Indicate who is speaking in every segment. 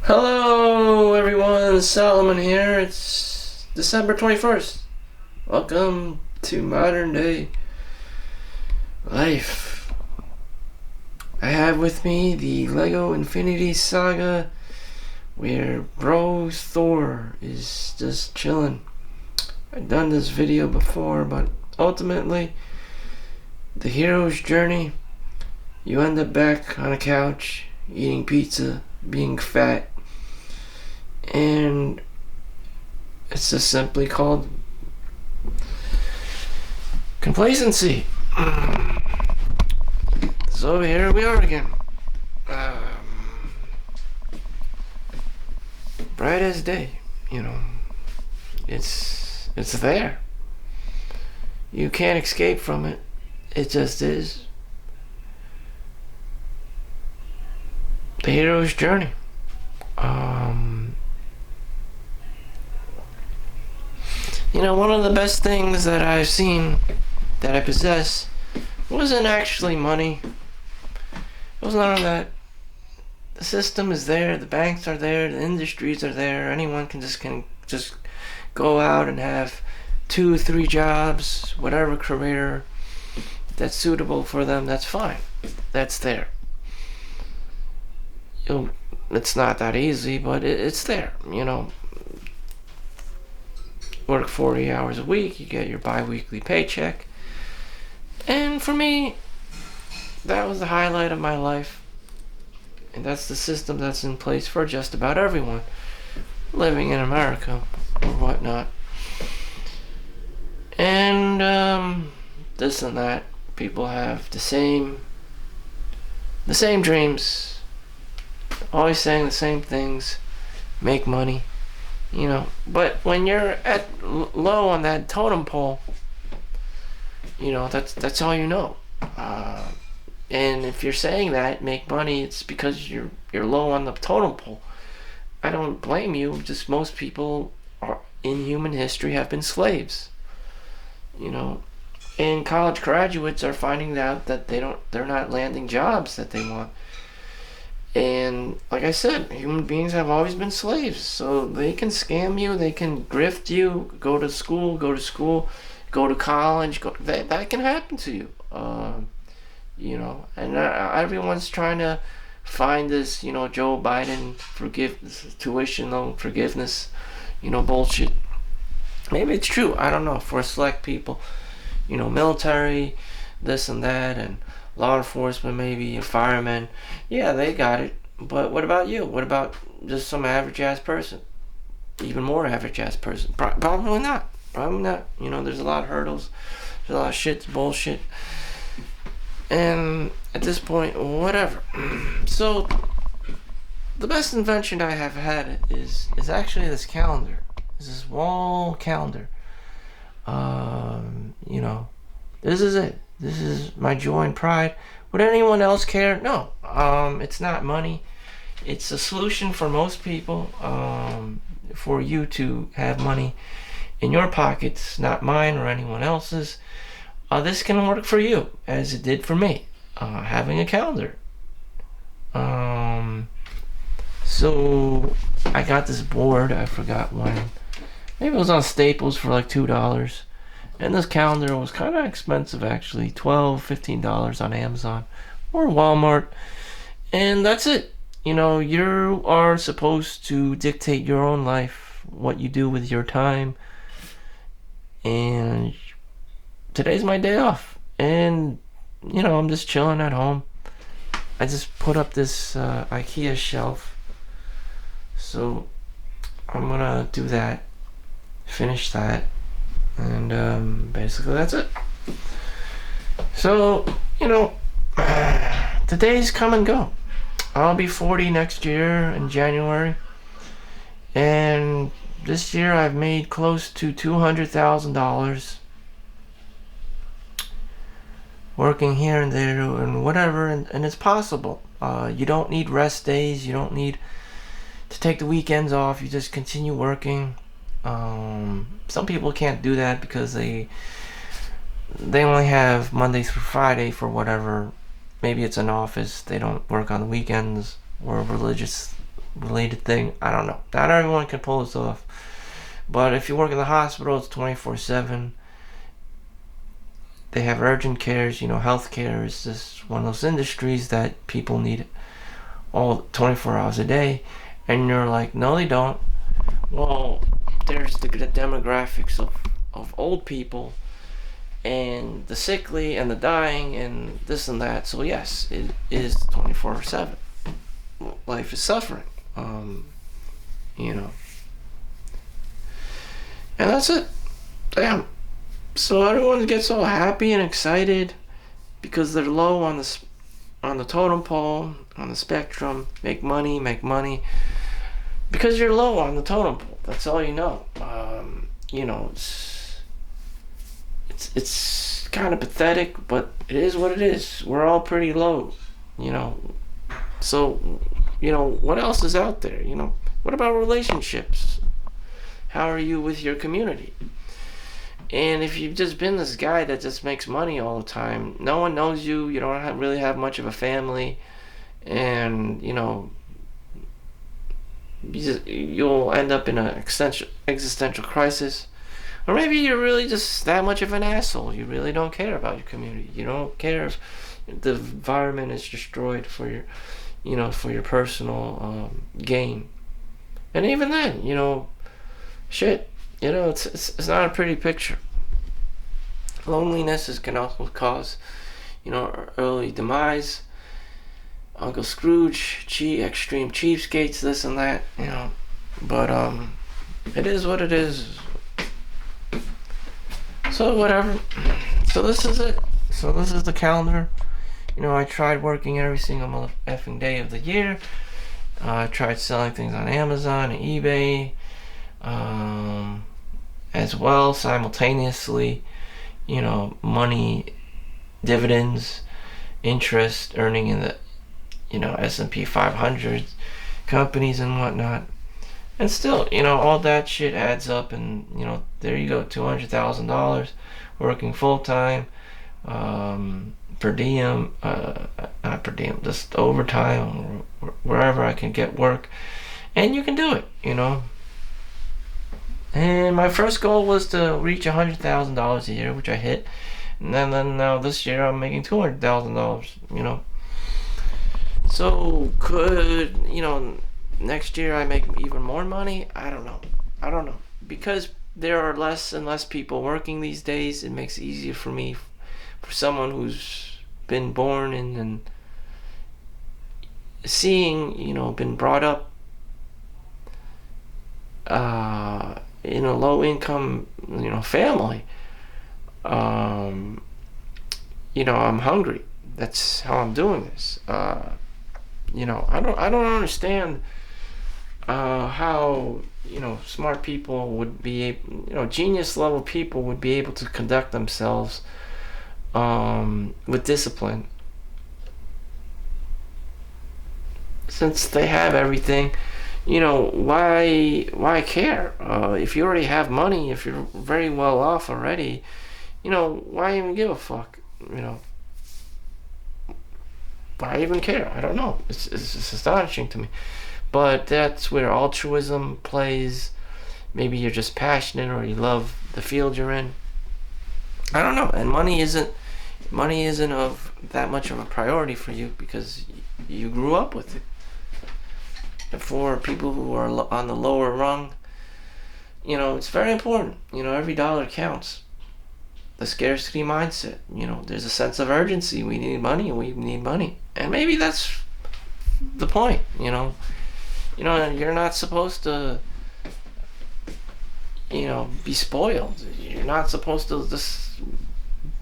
Speaker 1: Hello everyone, Solomon here. It's December 21st. Welcome to modern day life. I have with me the Lego Infinity Saga where Bro Thor is just chilling. I've done this video before, but ultimately the hero's journey, you end up back on a couch eating pizza, being fat, and it's just simply called complacency. So here we are again. Bright as day, it's there. You can't escape from it. It just is. The hero's journey. One of the best things that I've seen that I possess wasn't actually money. It was none of that. The system is there, the banks are there, the industries are there. Anyone can just go out and have 2-3 jobs, whatever career that's suitable for them. That's fine. That's there. It's not that easy, but it's there. Work 40 hours a week, you get your bi-weekly paycheck. And for me, that was the highlight of my life. And that's the system that's in place for just about everyone living in America or whatnot. And this and that, people have the same dreams, always saying the same things, make money. But when you're at low on that totem pole, that's all you know. And if you're saying that make money, it's because you're low on the totem pole. I don't blame you. Just most people in human history have been slaves. And college graduates are finding out that they're not landing jobs that they want. And like I said, human beings have always been slaves. So they can scam you, they can grift you, go to go to college. That can happen to you. And everyone's trying to find this, Joe Biden tuition loan forgiveness, bullshit. Maybe it's true. I don't know. For select people, military, this and that, and law enforcement, maybe, firemen, yeah, they got it. But what about you? What about just some average ass person? Even more average ass person? Probably not. There's a lot of hurdles. There's a lot of shit, bullshit. And at this point, whatever. So, the best invention I have had is actually this calendar. This wall calendar. This is it. This is my joy and pride. Would anyone else care? No. It's not money. It's a solution for most people. For you to have money in your pockets, not mine or anyone else's. This can work for you, as it did for me. Having a calendar. So I got this board. I forgot when. Maybe it was on Staples for like $2. And this calendar was kind of expensive, actually. $12, $15 on Amazon or Walmart. And that's it. You are supposed to dictate your own life, what you do with your time. And today's my day off. And, I'm just chilling at home. I just put up this IKEA shelf. So I'm going to do that. Finish that. And basically that's it. So, the days come and go. I'll be 40 next year in January. And this year I've made close to $200,000 working here and there and whatever. And it's possible. You don't need rest days. You don't need to take the weekends off. You just continue working. Some people can't do that because they only have Monday through Friday for whatever. Maybe it's an office. They don't work on the weekends or religious related thing. I don't know. Not everyone can pull this off. But if you work in the hospital, it's 24/7. They have urgent cares. Healthcare is just one of those industries that people need all 24 hours a day. And you're like, no, they don't. Well, there's the demographics of old people and the sickly and the dying and this and that. So yes, it is 24/7. Life is suffering. And that's it. Damn. So everyone gets all happy and excited because they're low on the totem pole, on the spectrum. Make money, because you're low on the totem pole. That's all you know. It's kind of pathetic, but it is what it is. We're all pretty low. So what else is out there? What about relationships? How are you with your community? And if you've just been this guy that just makes money all the time, no one knows you. You don't really have much of a family, and you'll end up in an existential crisis. Or maybe you're really just that much of an asshole. You really don't care about your community. You don't care if the environment is destroyed for your personal gain. And even then, shit, it's not a pretty picture. Loneliness can also cause, early demise. Uncle Scrooge, extreme cheapskates, this and that, But it is what it is. So whatever. So this is it. So this is the calendar. I tried working every single effing day of the year. I tried selling things on Amazon and eBay, as well simultaneously. Money, dividends, interest, earning in the S&P 500 companies and whatnot. And still, all that shit adds up, and there you go, $200,000 working full time, per diem, not per diem, just overtime, or wherever I can get work, and you can do it, And my first goal was to reach $100,000 a year, which I hit, and then now this year I'm making $200,000, So could next year I make even more money? I don't know. Because there are less and less people working these days, it makes it easier for me, for someone who's been born and seeing, been brought up in a low income, family. I'm hungry. That's how I'm doing this. I don't understand how smart people would be genius level people would be able to conduct themselves with discipline, since they have everything. Why care? If you already have money, if you're very well off already, why even give a fuck? Why even care? I don't know. It's astonishing to me. But that's where altruism plays. Maybe you're just passionate, or you love the field you're in. I don't know. And money isn't of that much of a priority for you because you grew up with it. And for people who are on the lower rung, it's very important. Every dollar counts. The scarcity mindset. There's a sense of urgency. We need money. And maybe that's the point. You're not supposed to, be spoiled. You're not supposed to just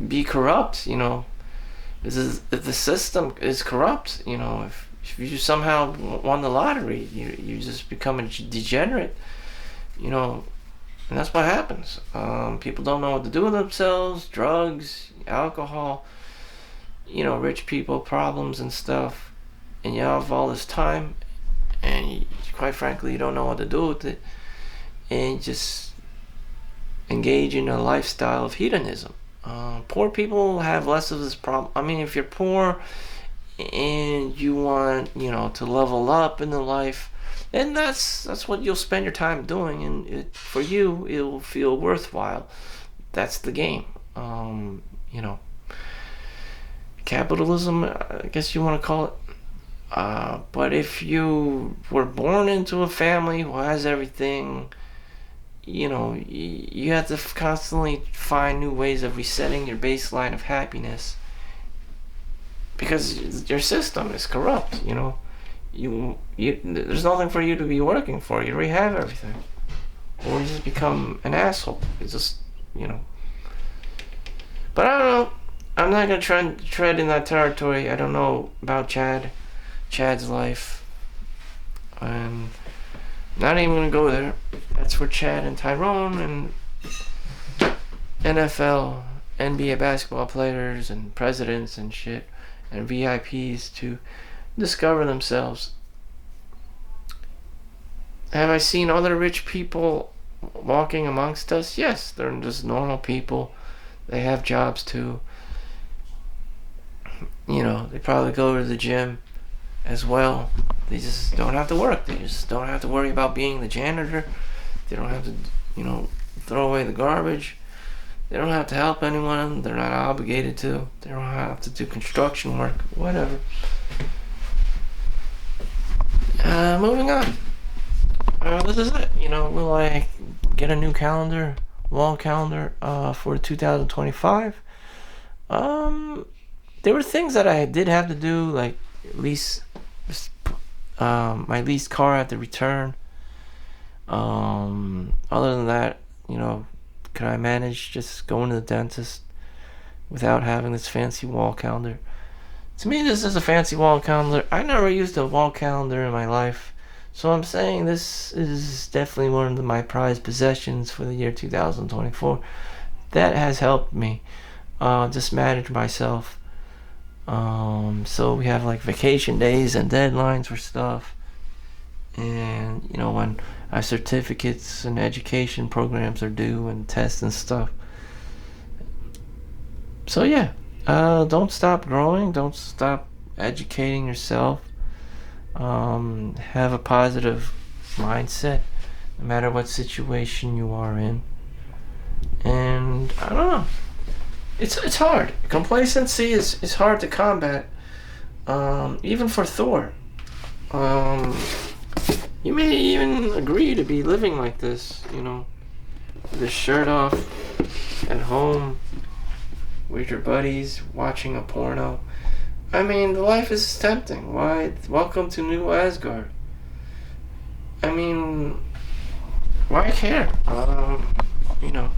Speaker 1: be corrupt. If the system is corrupt, if you somehow won the lottery, you just become a degenerate. And that's what happens. People don't know what to do with themselves. Drugs, alcohol, rich people problems and stuff. And you have all this time, and quite frankly, you don't know what to do with it. And just engage in a lifestyle of hedonism. Poor people have less of this problem. I mean, if you're poor and you want, to level up in the life, And that's what you'll spend your time doing, and for you, it'll feel worthwhile. That's the game. You know, capitalism, I guess you want to call it. But if you were born into a family who has everything, you know, you have to constantly find new ways of resetting your baseline of happiness, because your system is corrupt. You know, there's nothing for you to be working for. You already have everything, or you just become an asshole. It's just, you know. But I don't know. I'm not gonna try and tread in that territory. I don't know about Chad's life. I'm not even gonna go there. That's for Chad and Tyrone and NFL, NBA basketball players and presidents and shit and VIPs to discover themselves. Have I seen other rich people walking amongst us? Yes, they're just normal people. They have jobs too. You know, they probably go to the gym as well. They just don't have to work. They just don't have to worry about being the janitor. They don't have to, you know, throw away the garbage. They don't have to help anyone. They're not obligated to. They don't have to do construction work. Whatever. Moving on. This is it. You know, will I get a new calendar, wall calendar, for 2025? There were things that I did have to do, like lease, my leased car I had to return. Other than that, you know, could I manage just going to the dentist without having this fancy wall calendar? To me, this is a fancy wall calendar. I never used a wall calendar in my life, so I'm saying this is definitely one of my prized possessions for the year 2024. That has helped me just manage myself. So we have like vacation days and deadlines for stuff, and you know, when our certificates and education programs are due and tests and stuff. So yeah, don't stop growing, don't stop educating yourself. Have a positive mindset no matter what situation you are in. And I don't know, it's hard. Complacency is hard to combat, even for Thor. You may even agree to be living like this, you know, with the shirt off at home with your buddies watching a porno. I mean, the life is tempting. Why? Welcome to New Asgard. I mean, why care? You know,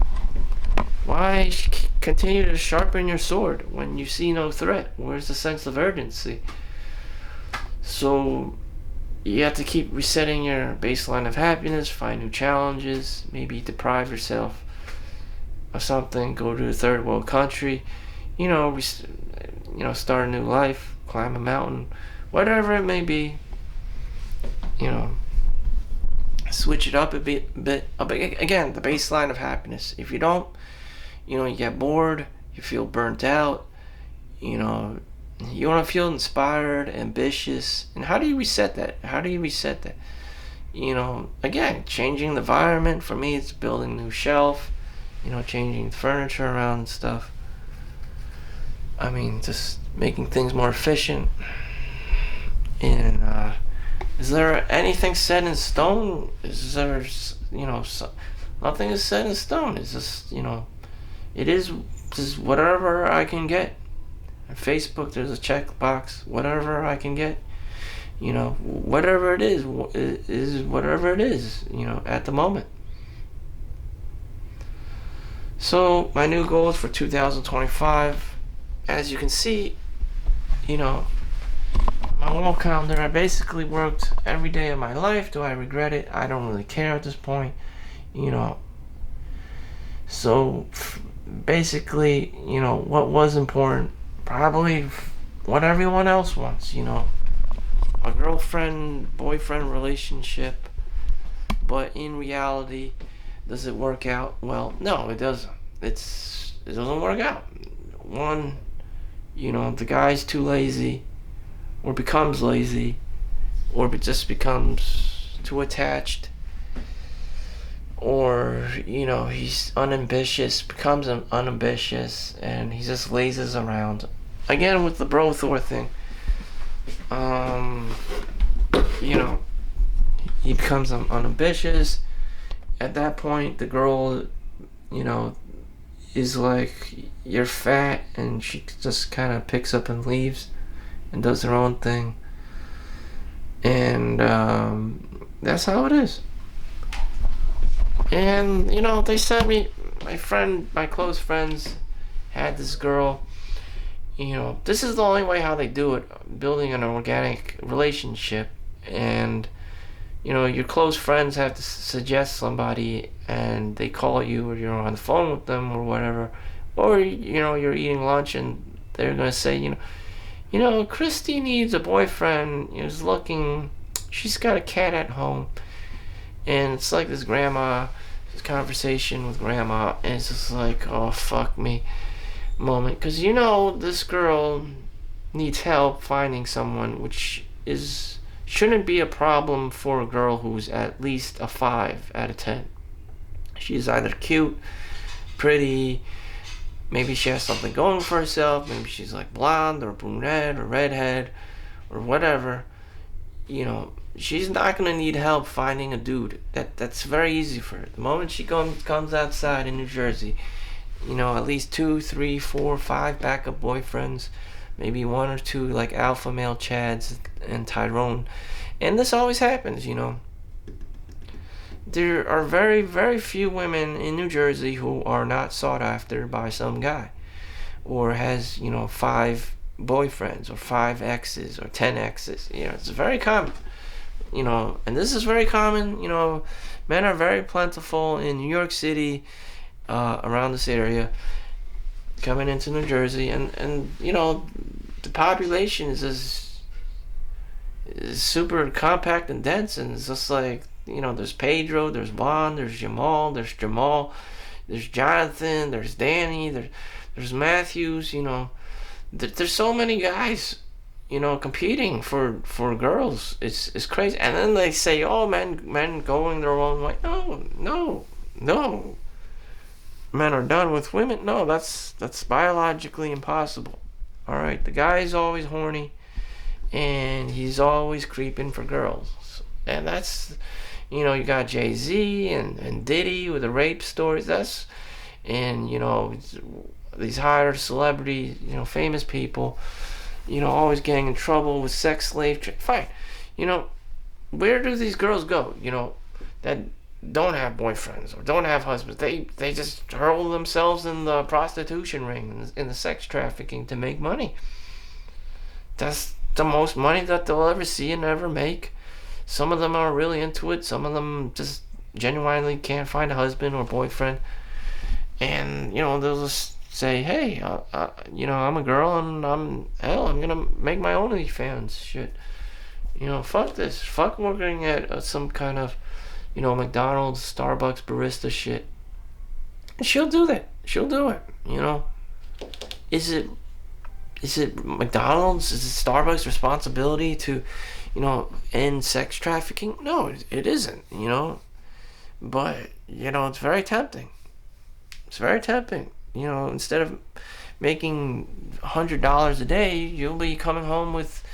Speaker 1: why continue to sharpen your sword when you see no threat? Where's the sense of urgency? So you have to keep resetting your baseline of happiness, find new challenges, maybe deprive yourself of something, go to a third world country, you know, start a new life, climb a mountain, whatever it may be, you know, switch it up a bit. Again, the baseline of happiness. If you don't, you know, you get bored, you feel burnt out, you know, you want to feel inspired, ambitious. And how do you reset that? You know, again, changing the environment. For me, it's building a new shelf, you know, changing the furniture around and stuff. I mean, just making things more efficient. And is there anything set in stone? Is there, you know, nothing is set in stone. It's just, you know, it is just whatever I can get. On Facebook, there's a checkbox, whatever I can get. You know, whatever it is whatever it is, you know, at the moment. So, my new goals for 2025, as you can see, you know, my wall calendar, I basically worked every day of my life. Do I regret it? I don't really care at this point, you know. So, basically, you know, what was important, probably what everyone else wants, you know, a girlfriend-boyfriend relationship. But in reality, does it work out? Well, no, it doesn't. It doesn't work out. One, you know, the guy's too lazy, or becomes lazy, or just becomes too attached, or he's unambitious, becomes unambitious, and he just lazes around. Again, with the bro Thor thing, he becomes unambitious. At that point, the girl, is like, you're fat, and she just kind of picks up and leaves and does her own thing. And that's how it is. And they sent me, my close friends had this girl. This is the only way how they do it, building an organic relationship. And your close friends have to suggest somebody, and they call you, or you're on the phone with them, or whatever, or you're eating lunch, and they're gonna say, Christy needs a boyfriend. She's got a cat at home, and it's like this conversation with grandma, and it's just like, oh fuck me moment, because this girl needs help finding someone, which shouldn't be a problem for a girl who's at least a 5 out of 10. She's either cute, pretty, maybe she has something going for herself, maybe she's like blonde or brunette or redhead or whatever. She's not gonna need help finding a dude. That's very easy for her. The moment she comes outside in New Jersey, at least 2, 3, 4, 5 backup boyfriends, maybe 1 or 2 like alpha male Chads and Tyrone. And this always happens, There are very, very few women in New Jersey who are not sought after by some guy, or has, 5 boyfriends, or 5 exes, or 10 exes. It's very common. And this is very common. Men are very plentiful in New York City, around this area, coming into New Jersey, and the population is super compact and dense, and it's just like, there's Pedro, there's Juan, there's Jamal, there's Jonathan, there's Danny, there's Matthews. There's so many guys, competing for girls. It's crazy. And then they say, oh, men going their own way. No. Men are done with women. No, that's biologically impossible. All right, the guy's always horny, and he's always creeping for girls. And that's, you got Jay-Z and Diddy with the rape stories. And these higher celebrity, famous people, always getting in trouble with sex slave trade. Fine. Where do these girls go, that don't have boyfriends or don't have husbands? They just hurl themselves in the prostitution ring, in the sex trafficking, to make money. That's the most money that they'll ever see and ever make. Some of them are really into it. Some of them just genuinely can't find a husband or boyfriend. And, they'll just say, hey, I'm a girl, and I'm gonna make my own OnlyFans shit. Fuck this. Fuck working at some kind of, McDonald's, Starbucks barista shit. And she'll do that. She'll do it. Is it McDonald's? Is it Starbucks' responsibility to, end sex trafficking? No, it isn't. But it's very tempting. It's very tempting. Instead of making $100 a day, you'll be coming home with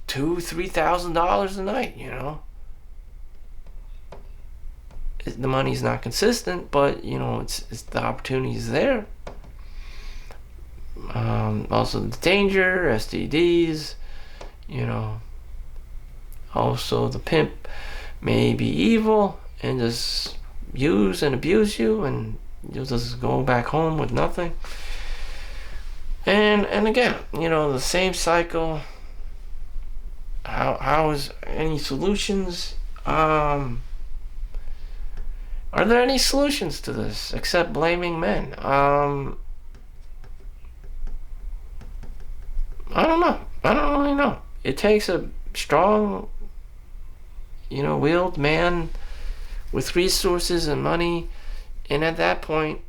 Speaker 1: $2,000-$3,000 a night. The money's not consistent, but it's the opportunity's there. Also the danger, STDs. Also the pimp may be evil and just use and abuse you, and you'll just go back home with nothing. And again, the same cycle. How is any solutions? Are there any solutions to this except blaming men? I don't know. I don't really know. It takes a strong, willed man with resources and money, and at that point,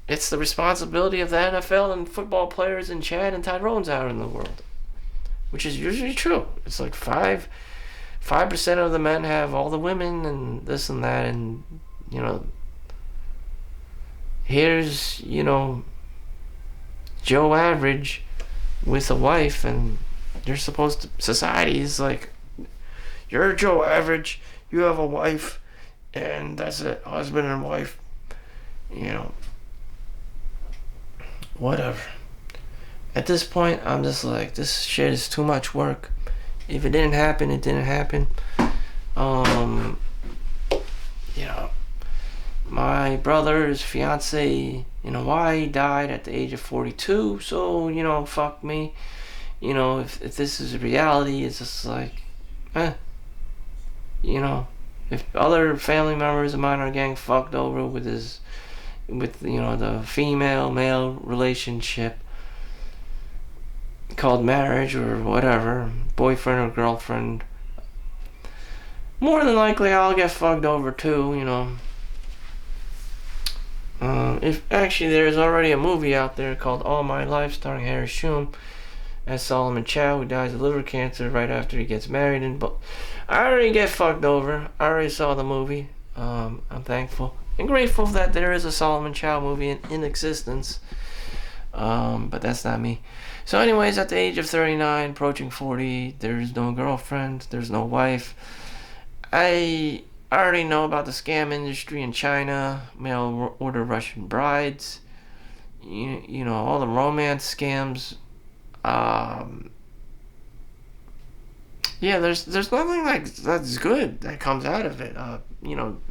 Speaker 1: it's the responsibility of the NFL and football players and Chad and Tyrone's out in the world, which is usually true. It's like five 5% of the men have all the women and this and that, and here's Joe Average with a wife, and you're supposed to, society is like, you're Joe Average, you have a wife, and that's it, husband and wife, whatever. At this point, I'm just like, this shit is too much work. If it didn't happen, it didn't happen. My brother's fiance in Hawaii died at the age of 42, so, fuck me. If this is a reality, it's just like, if other family members of mine are getting fucked over with the female-male relationship called marriage or whatever, boyfriend or girlfriend, more than likely I'll get fucked over too. If actually there's already a movie out there called All My Life starring Harry Shum as Solomon Chau, who dies of liver cancer right after he gets married. But I already get fucked over. I already saw the movie. I'm thankful and grateful that there is a Solomon Chau movie in existence. But that's not me. So anyways, at the age of 39, approaching 40, there's no girlfriend, there's no wife. I already know about the scam industry in China, mail order Russian brides, all the romance scams. There's nothing that's good that comes out of it.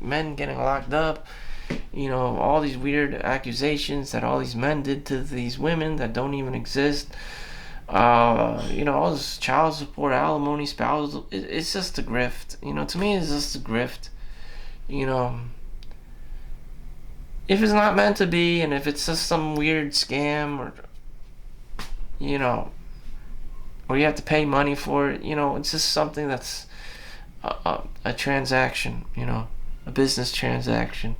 Speaker 1: Men getting locked up, all these weird accusations that all these men did to these women that don't even exist. All this child support, alimony, spousal, it's just a grift. To me, it's just a grift. If it's not meant to be, and if it's just some weird scam, or or you have to pay money for it, it's just something that's a transaction, a business transaction.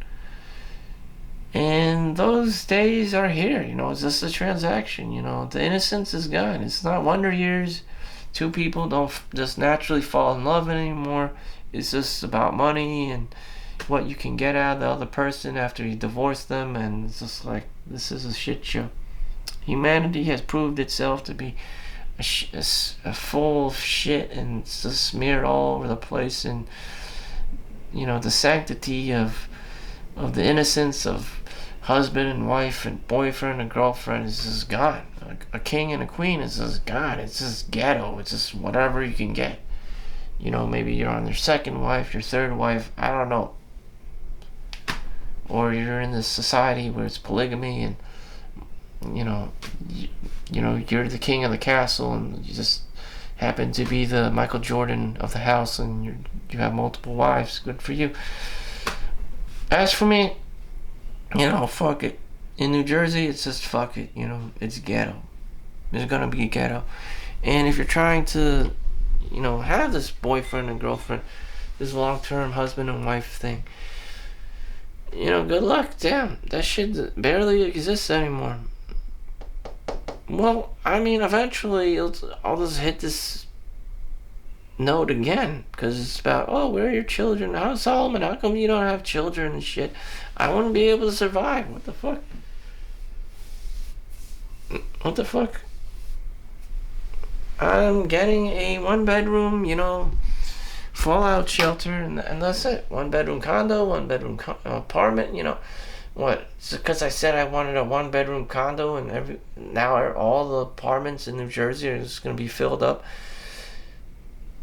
Speaker 1: And those days are here, it's just a transaction, the innocence is gone. It's not Wonder Years. Two people don't just naturally fall in love anymore. It's just about money and what you can get out of the other person after you divorce them, and it's just like, this is a shit show. Humanity has proved itself to be a full of shit, and it's just smeared all over the place, and the sanctity of the innocence of husband and wife and boyfriend and girlfriend is just gone. A king and a queen is just gone. It's just ghetto. It's just whatever you can get. Maybe you're on your second wife, your third wife, I don't know. Or you're in this society where it's polygamy, and you're the king of the castle, and you just happen to be the Michael Jordan of the house, and you have multiple wives. Good for you. As for me, fuck it. In New Jersey, it's just fuck it. It's ghetto. It's gonna be ghetto. And if you're trying to, have this boyfriend and girlfriend, this long-term husband and wife thing, good luck. Damn, that shit barely exists anymore. Well, eventually I'll just hit this note again, because it's about, where are your children? Solomon, how come you don't have children and shit? I wouldn't be able to survive. What the fuck? I'm getting a 1-bedroom, fallout shelter, and that's it. 1-bedroom condo, 1-bedroom apartment, What? Because I said I wanted a 1-bedroom condo, and now all the apartments in New Jersey are just going to be filled up.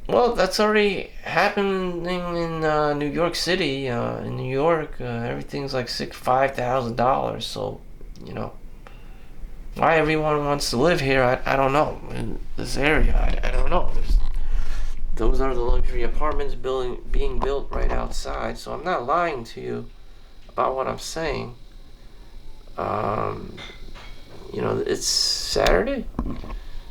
Speaker 1: Well, that's already happening in New York City. In New York, everything's like $5,000. So, why everyone wants to live here, I don't know. In this area, I don't know. Those are the luxury apartments being built right outside. So I'm not lying to you about what I'm saying. It's Saturday.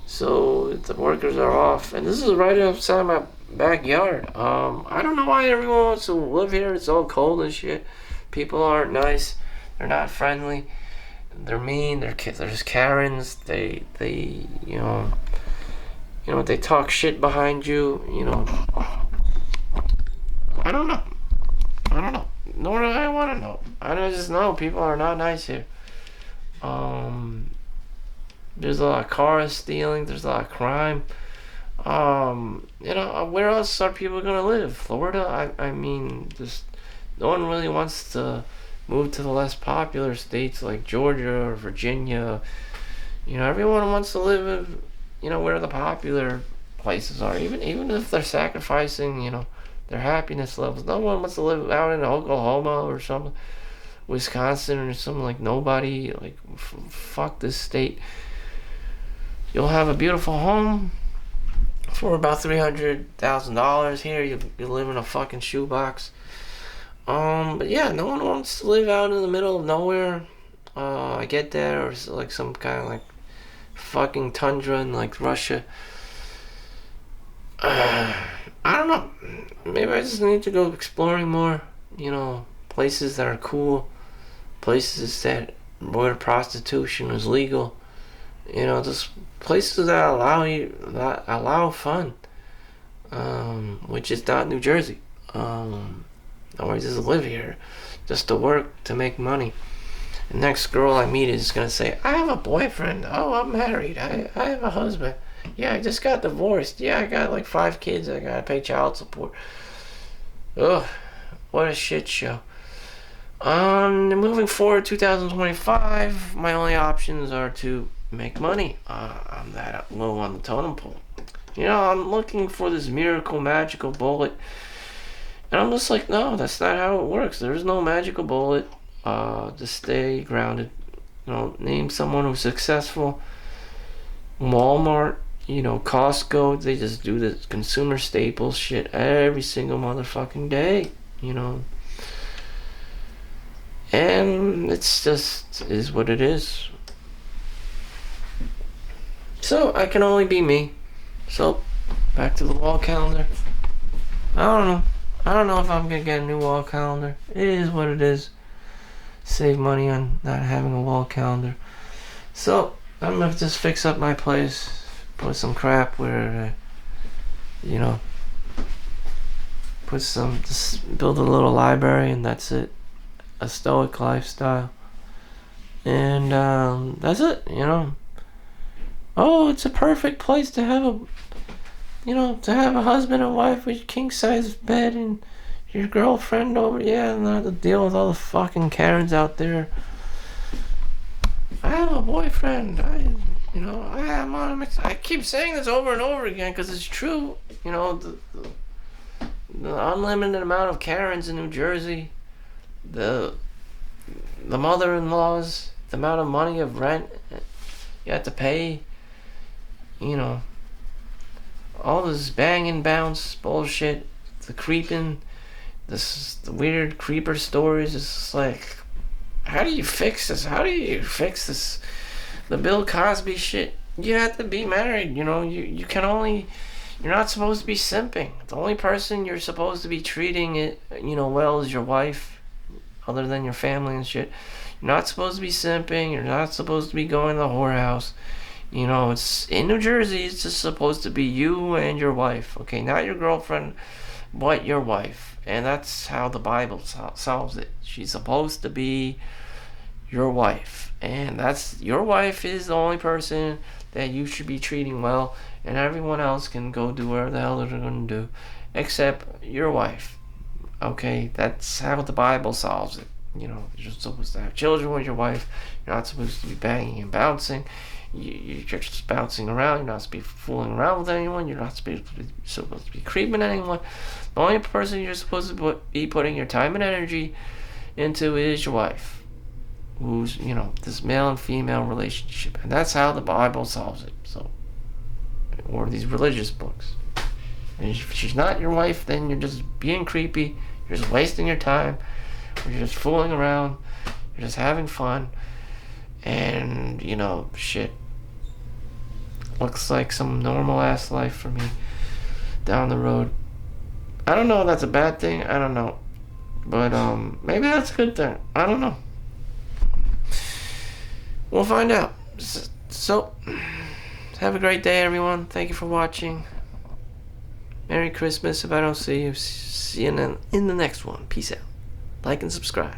Speaker 1: So the workers are off, and this is right outside my backyard. I don't know why everyone wants to live here. It's all cold and shit. People aren't nice. They're not friendly. They're mean. There's Karens. They they talk shit behind you. I don't know. I don't know. Nor do I want to know. I just know people are not nice here. There's a lot of car stealing. There's a lot of crime. Where else are people gonna live? Florida? I mean, just no one really wants to move to the less popular states like Georgia or Virginia. Everyone wants to live in, where the popular places are. Even if they're sacrificing, their happiness levels. No one wants to live out in Oklahoma or something, Wisconsin or something like nobody. Like, fuck this state. You'll have a beautiful home for about $300,000 here. You live in a fucking shoebox. But yeah, no one wants to live out in the middle of nowhere. I get that, or like some kind of like fucking tundra in like Russia. I don't know. Maybe I just need to go exploring more. Places that are cool, places where prostitution is legal. Just places that allow fun. Which is not New Jersey. Or just live here, just to work to make money. The next girl I meet is gonna say, "I have a boyfriend. Oh, I'm married. I have a husband. Yeah, I just got divorced. Yeah, I got like 5 kids. I gotta pay child support." Ugh, what a shit show. Moving forward, 2025, my only options are to make money. I'm that low on the totem pole. I'm looking for this miracle, magical bullet. And I'm just like, no, that's not how it works. There's no magical bullet. Just stay grounded. Name someone who's successful. Walmart, Costco, they just do this consumer staples shit every single motherfucking day, And it's just is what it is. So I can only be me. So back to the wall calendar. I don't know. I don't know if I'm gonna get a new wall calendar. It is what it is. Save money on not having a wall calendar. So I'm gonna just fix up my place, put some crap where, just build a little library, and that's it. A stoic lifestyle, and that's it. Oh, it's a perfect place to have a husband and wife with king size bed and your girlfriend over. Yeah, and not have to deal with all the fucking Karens out there. I have a boyfriend. I keep saying this over and over again because it's true. The unlimited amount of Karens in New Jersey, the mother-in-laws, the amount of money of rent you have to pay. All this bang and bounce bullshit, the creeping, the weird creeper stories. It's just like, how do you fix this? How do you fix this? The Bill Cosby shit. You have to be married. You can only. You're not supposed to be simping. The only person you're supposed to be treating it, well is your wife, other than your family and shit. You're not supposed to be simping. You're not supposed to be going to the whorehouse. It's in New Jersey. It's just supposed to be you and your wife. Okay, not your girlfriend, but your wife. And that's how the Bible solves it. She's supposed to be your wife, and your wife is the only person that you should be treating well, and everyone else can go do whatever the hell they're gonna do, except your wife. Okay, that's how the Bible solves it. You're supposed to have children with your wife. You're not supposed to be banging and bouncing. You're just bouncing around. You're not supposed to be fooling around with anyone. You're not supposed to be creeping anyone. The only person you're supposed to be putting your time and energy into is your wife, who's, this male and female relationship. And that's how the Bible solves it. So, or these religious books. And if she's not your wife, then you're just being creepy. You're just wasting your time. Or you're just fooling around. You're just having fun. And, shit. Looks like some normal ass life for me down the road. I don't know if that's a bad thing. I don't know. But, maybe that's a good thing. I don't know. We'll find out. So, have a great day, everyone. Thank you for watching. Merry Christmas. If I don't see you, see you in the next one. Peace out. Like and subscribe.